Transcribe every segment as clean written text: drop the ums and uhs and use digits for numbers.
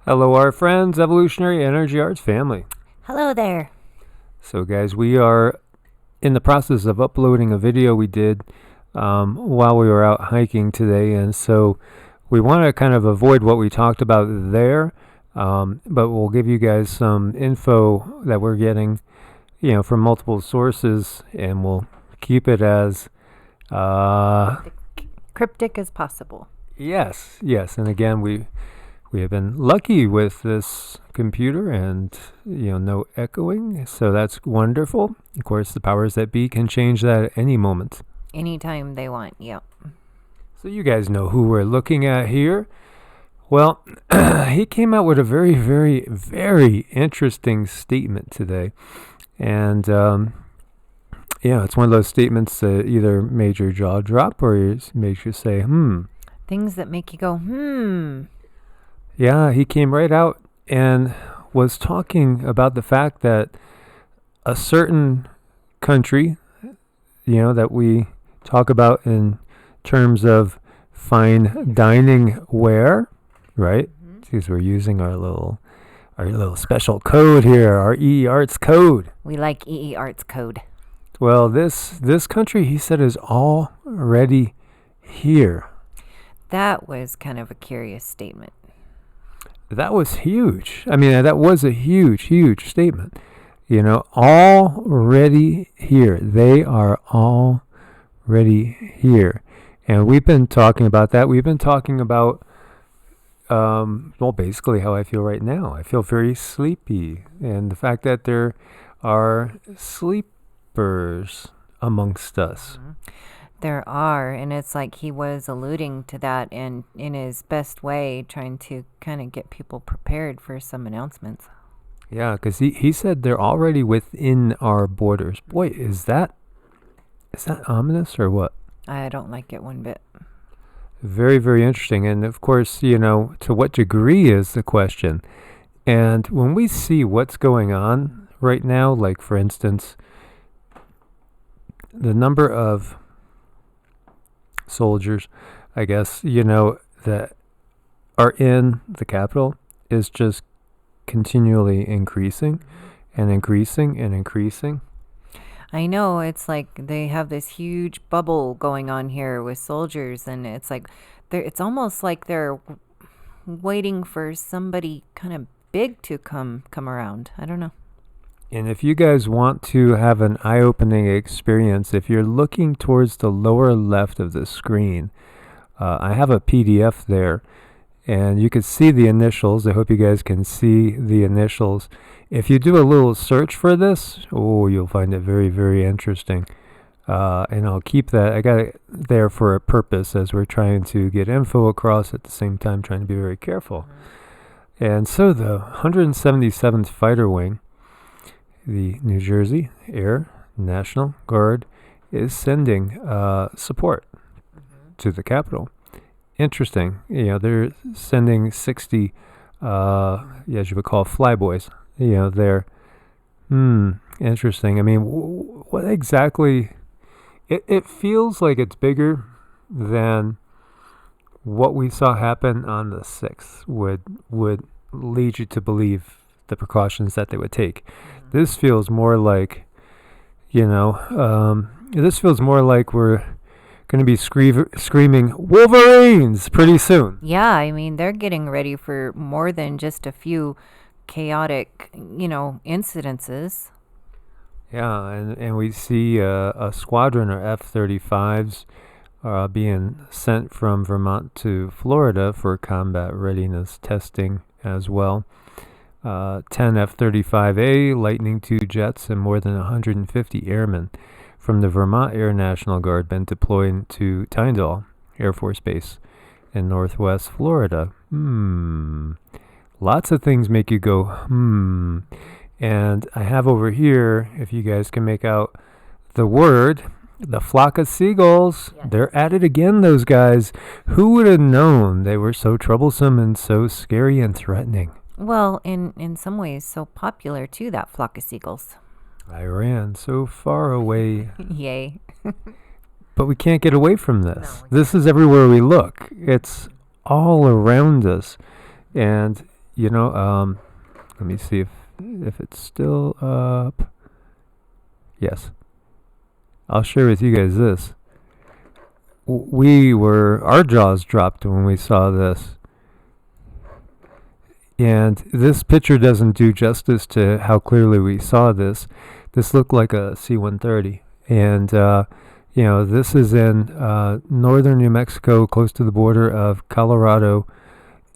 Hello, our friends, Evolutionary Energy Arts family. Hello there. So, guys, we are in the process of uploading a video we did while we were out hiking today, and so we want to kind of avoid what we talked about there, but we'll give you guys some info that we're getting, from multiple sources, and we'll keep it as Cryptic as possible. yes, and again, we have been lucky with this computer and, no echoing, so that's wonderful. Of course, the powers that be can change that at any moment. Anytime they want, yep. So you guys know who we're looking at here. Well, he came out with a very, very, very interesting statement today. And, it's one of those statements that either made your jaw drop or makes you say, Things that make you go, Yeah, he came right out and was talking about the fact that a certain country, that we talk about in terms of fine dining ware, right? Because we're using our little special code here, our EEARTS code. We like EEARTS code. Well, this country, he said, is already here. That was kind of a curious statement. That was huge. I mean, that was a huge, huge statement. Already here. They are already here. And we've been talking about that. We've been talking about, basically how I feel right now. I feel very sleepy. And the fact that there are sleepers amongst us. There are, and it's like he was alluding to that and in his best way, trying to kind of get people prepared for some announcements. Yeah, because he said they're already within our borders. Boy, is that ominous or what? I don't like it one bit. Very, very interesting. And of course, to what degree is the question. And when we see what's going on right now, like for instance, the number of soldiers, I guess, that are in the capital is just continually increasing and increasing and increasing. I know, it's like they have this huge bubble going on here with soldiers, and it's like it's almost like they're waiting for somebody kind of big to come around. I don't know. And if you guys want to have an eye-opening experience, if you're looking towards the lower left of the screen, I have a PDF there, and you can see the initials. I hope you guys can see the initials. If you do a little search for this, you'll find it very, very interesting. And I'll keep that. I got it there for a purpose as we're trying to get info across at the same time, trying to be very careful. And so the 177th Fighter Wing, the New Jersey Air National Guard, is sending support to the Capitol. Interesting. They're sending 60, as you would call flyboys. They're, interesting. I mean, what exactly, it feels like it's bigger than what we saw happen on the 6th would lead you to believe the precautions that they would take. This feels more like, this feels more like we're going to be screaming Wolverines pretty soon. Yeah, I mean, they're getting ready for more than just a few chaotic, incidences. Yeah, and we see a squadron of F-35s being sent from Vermont to Florida for combat readiness testing as well. 10 F-35A Lightning II jets and more than 150 airmen from the Vermont Air National Guard been deployed to Tyndall Air Force Base in Northwest Florida. Lots of things make you go, And I have over here, if you guys can make out the word, the flock of seagulls. Yes. They're at it again, those guys. Who would have known they were so troublesome and so scary and threatening? Well, in some ways, so popular too, that flock of seagulls. I ran so far away. Yay. But we can't get away from this. No, this is everywhere we look. It's all around us. And, let me see if it's still up. Yes. I'll share with you guys this. Our jaws dropped when we saw this. And this picture doesn't do justice to how clearly we saw this. This looked like a C-130. And, this is in northern New Mexico, close to the border of Colorado.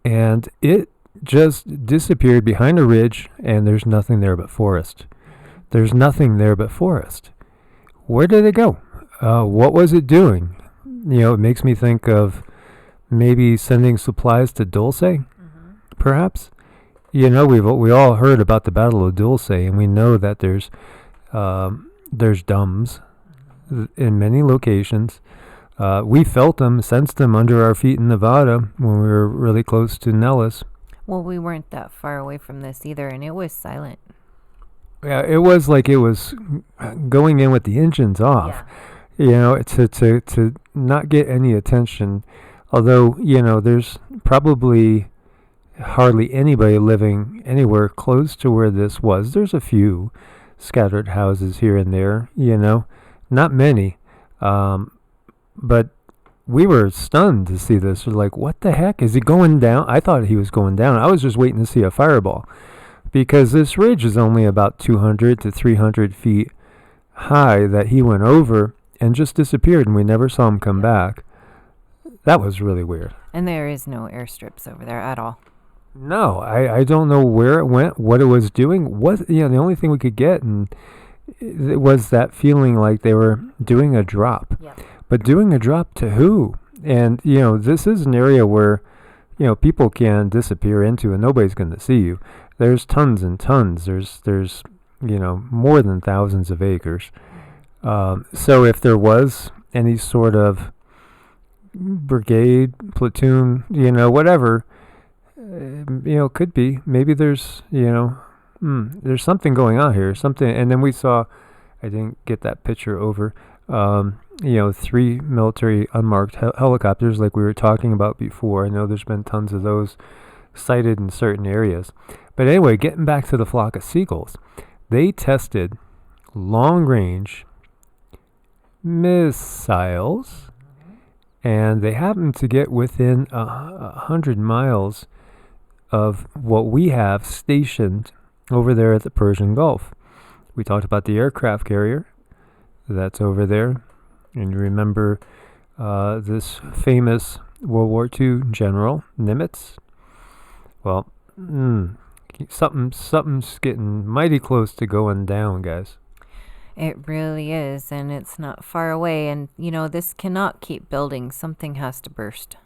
And it just disappeared behind a ridge, and there's nothing there but forest. There's nothing there but forest. Where did it go? What was it doing? It makes me think of maybe sending supplies to Dulce, perhaps. We all heard about the Battle of Dulce, and we know that there's DUMBs in many locations. We felt them, sensed them under our feet in Nevada when we were really close to Nellis. Well, we weren't that far away from this either, and it was silent. Yeah, it was like it was going in with the engines off. Yeah. To not get any attention. Although, there's probably hardly anybody living anywhere close to where this was. There's a few scattered houses here and there, not many. But we were stunned to see this. We're like, what the heck? Is he going down? I thought he was going down. I was just waiting to see a fireball. Because this ridge is only about 200 to 300 feet high that he went over and just disappeared, and we never saw him come back. That was really weird. And there is no airstrips over there at all. No, I don't know where it went, what it was doing. The only thing we could get, and it was that feeling like they were doing a drop. Yep. But doing a drop to who? And, this is an area where, people can disappear into and nobody's going to see you. There's tons and tons. There's more than thousands of acres. So if there was any sort of brigade, platoon, whatever, could be. Maybe there's, there's something going on here. Something. And then we saw, I didn't get that picture over, 3 military unmarked helicopters like we were talking about before. I know there's been tons of those sighted in certain areas. But anyway, getting back to the flock of seagulls, they tested long-range missiles, and they happened to get within 100 miles of what we have stationed over there at the Persian Gulf. We talked about the aircraft carrier that's over there, and you remember this famous World War II general, Nimitz? Well, something's getting mighty close to going down, guys. It really is, and it's not far away. And, this cannot keep building. Something has to burst.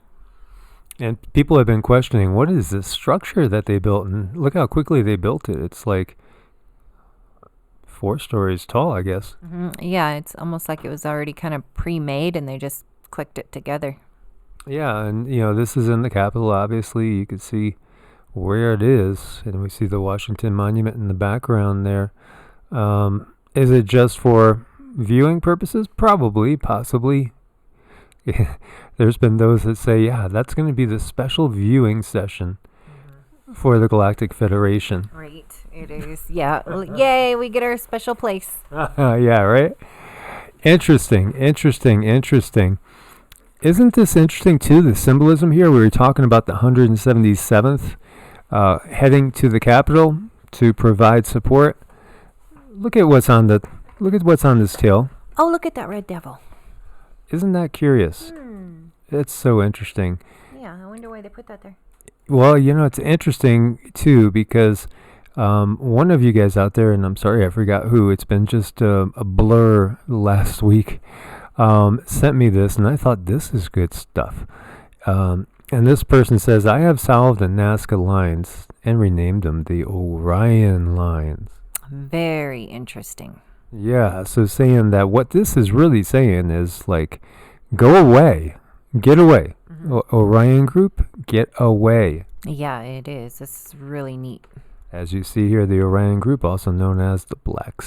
And people have been questioning, what is this structure that they built? And look how quickly they built it. It's like 4 stories tall, I guess. Mm-hmm. Yeah, it's almost like it was already kind of pre-made, and they just clicked it together. Yeah, and, this is in the Capitol, obviously. You can see where it is, and we see the Washington Monument in the background there. Is it just for viewing purposes? Probably, possibly. There's been those that say, yeah, that's going to be the special viewing session for the Galactic Federation. Right, it is. Yeah, yay, we get our special place. Yeah, right? Interesting. Isn't this interesting, too, the symbolism here? We were talking about the 177th heading to the Capitol to provide support. Look at what's on this tail. Oh, look at that red devil. Isn't that curious? It's so interesting. Yeah, I wonder why they put that there. Well, it's interesting, too, because one of you guys out there, and I'm sorry I forgot who, it's been just a blur last week, sent me this, and I thought, this is good stuff. And this person says, I have solved the Nazca lines and renamed them the Orion lines. Very interesting. Yeah, so saying that what this is really saying is like, go away, get away. Orion group, get away. Yeah, it is. It's really neat. As you see here, the Orion group, also known as the Black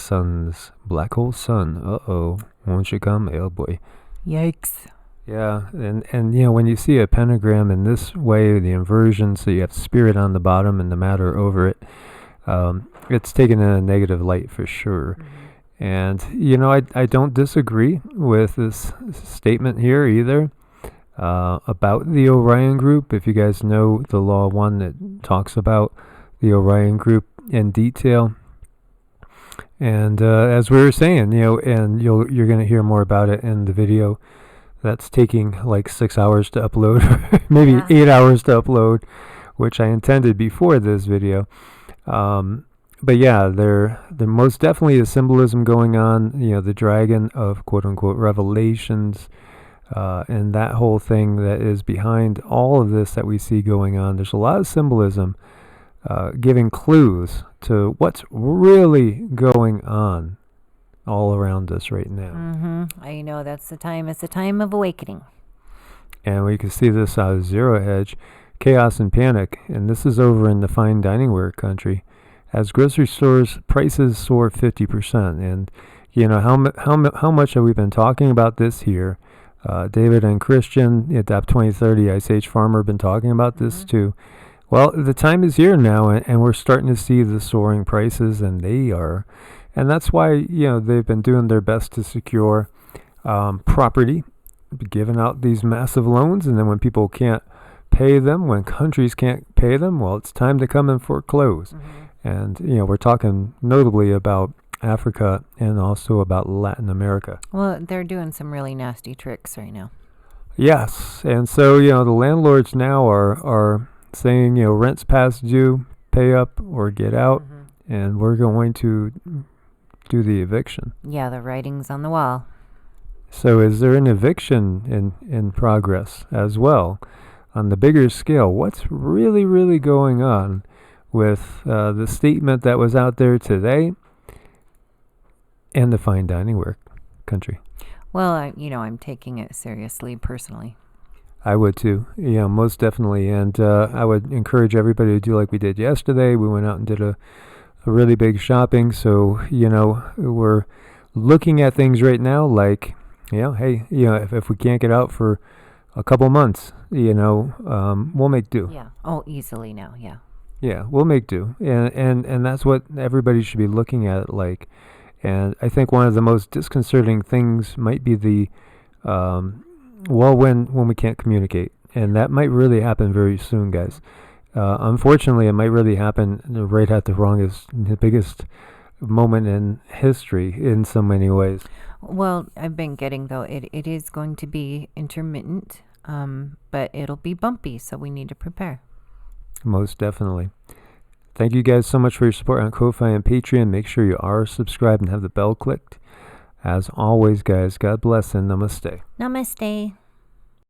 Hole Sun. Uh-oh, won't you come? Oh boy. Yikes. Yeah, and when you see a pentagram in this way, the inversion, so you have spirit on the bottom and the matter over it, it's taken in a negative light for sure. And I don't disagree with this statement here either about the Orion group. If you guys know the Law 1 that talks about the Orion group in detail. And as we were saying, and you're going to hear more about it in the video. That's taking like 6 hours to upload, maybe 8 hours to upload, which I intended before this video. But yeah, there most definitely is symbolism going on. The dragon of quote unquote revelations, and that whole thing that is behind all of this that we see going on. There's a lot of symbolism giving clues to what's really going on all around us right now. I know that's the time. It's the time of awakening. And we can see this out of Zero Hedge, Chaos and Panic, and this is over in the fine dining ware country. As grocery stores prices soar 50%, and how much have we been talking about this here? David and Christian, Adapt 2030, Ice Age Farmer, been talking about this too. Well, the time is here now, and we're starting to see the soaring prices, and that's why they've been doing their best to secure property, giving out these massive loans, and then when people can't pay them, when countries can't pay them, well, it's time to come and foreclose. And we're talking notably about Africa and also about Latin America. Well, they're doing some really nasty tricks right now. Yes, and so the landlords now are saying rent's past due, pay up or get out, and we're going to do the eviction. Yeah, the writing's on the wall. So is there an eviction in progress as well? On the bigger scale, what's really, really going on with the statement that was out there today and the fine dining ware country? Well, I'm taking it seriously personally. I would too, most definitely. And I would encourage everybody to do like we did yesterday. We went out and did a really big shopping. So, we're looking at things right now like, hey, if we can't get out for a couple months, we'll make do. Yeah. Oh, easily now. Yeah. Yeah, we'll make do. And that's what everybody should be looking at it like. And I think one of the most disconcerting things might be the, when we can't communicate. And that might really happen very soon, guys. Unfortunately, it might really happen right at the biggest moment in history in so many ways. Well, I've been getting, though, it is going to be intermittent, but it'll be bumpy, so we need to prepare. Most definitely. Thank you guys so much for your support on Ko-Fi and Patreon. Make sure you are subscribed and have the bell clicked. As always, guys, God bless and namaste. Namaste.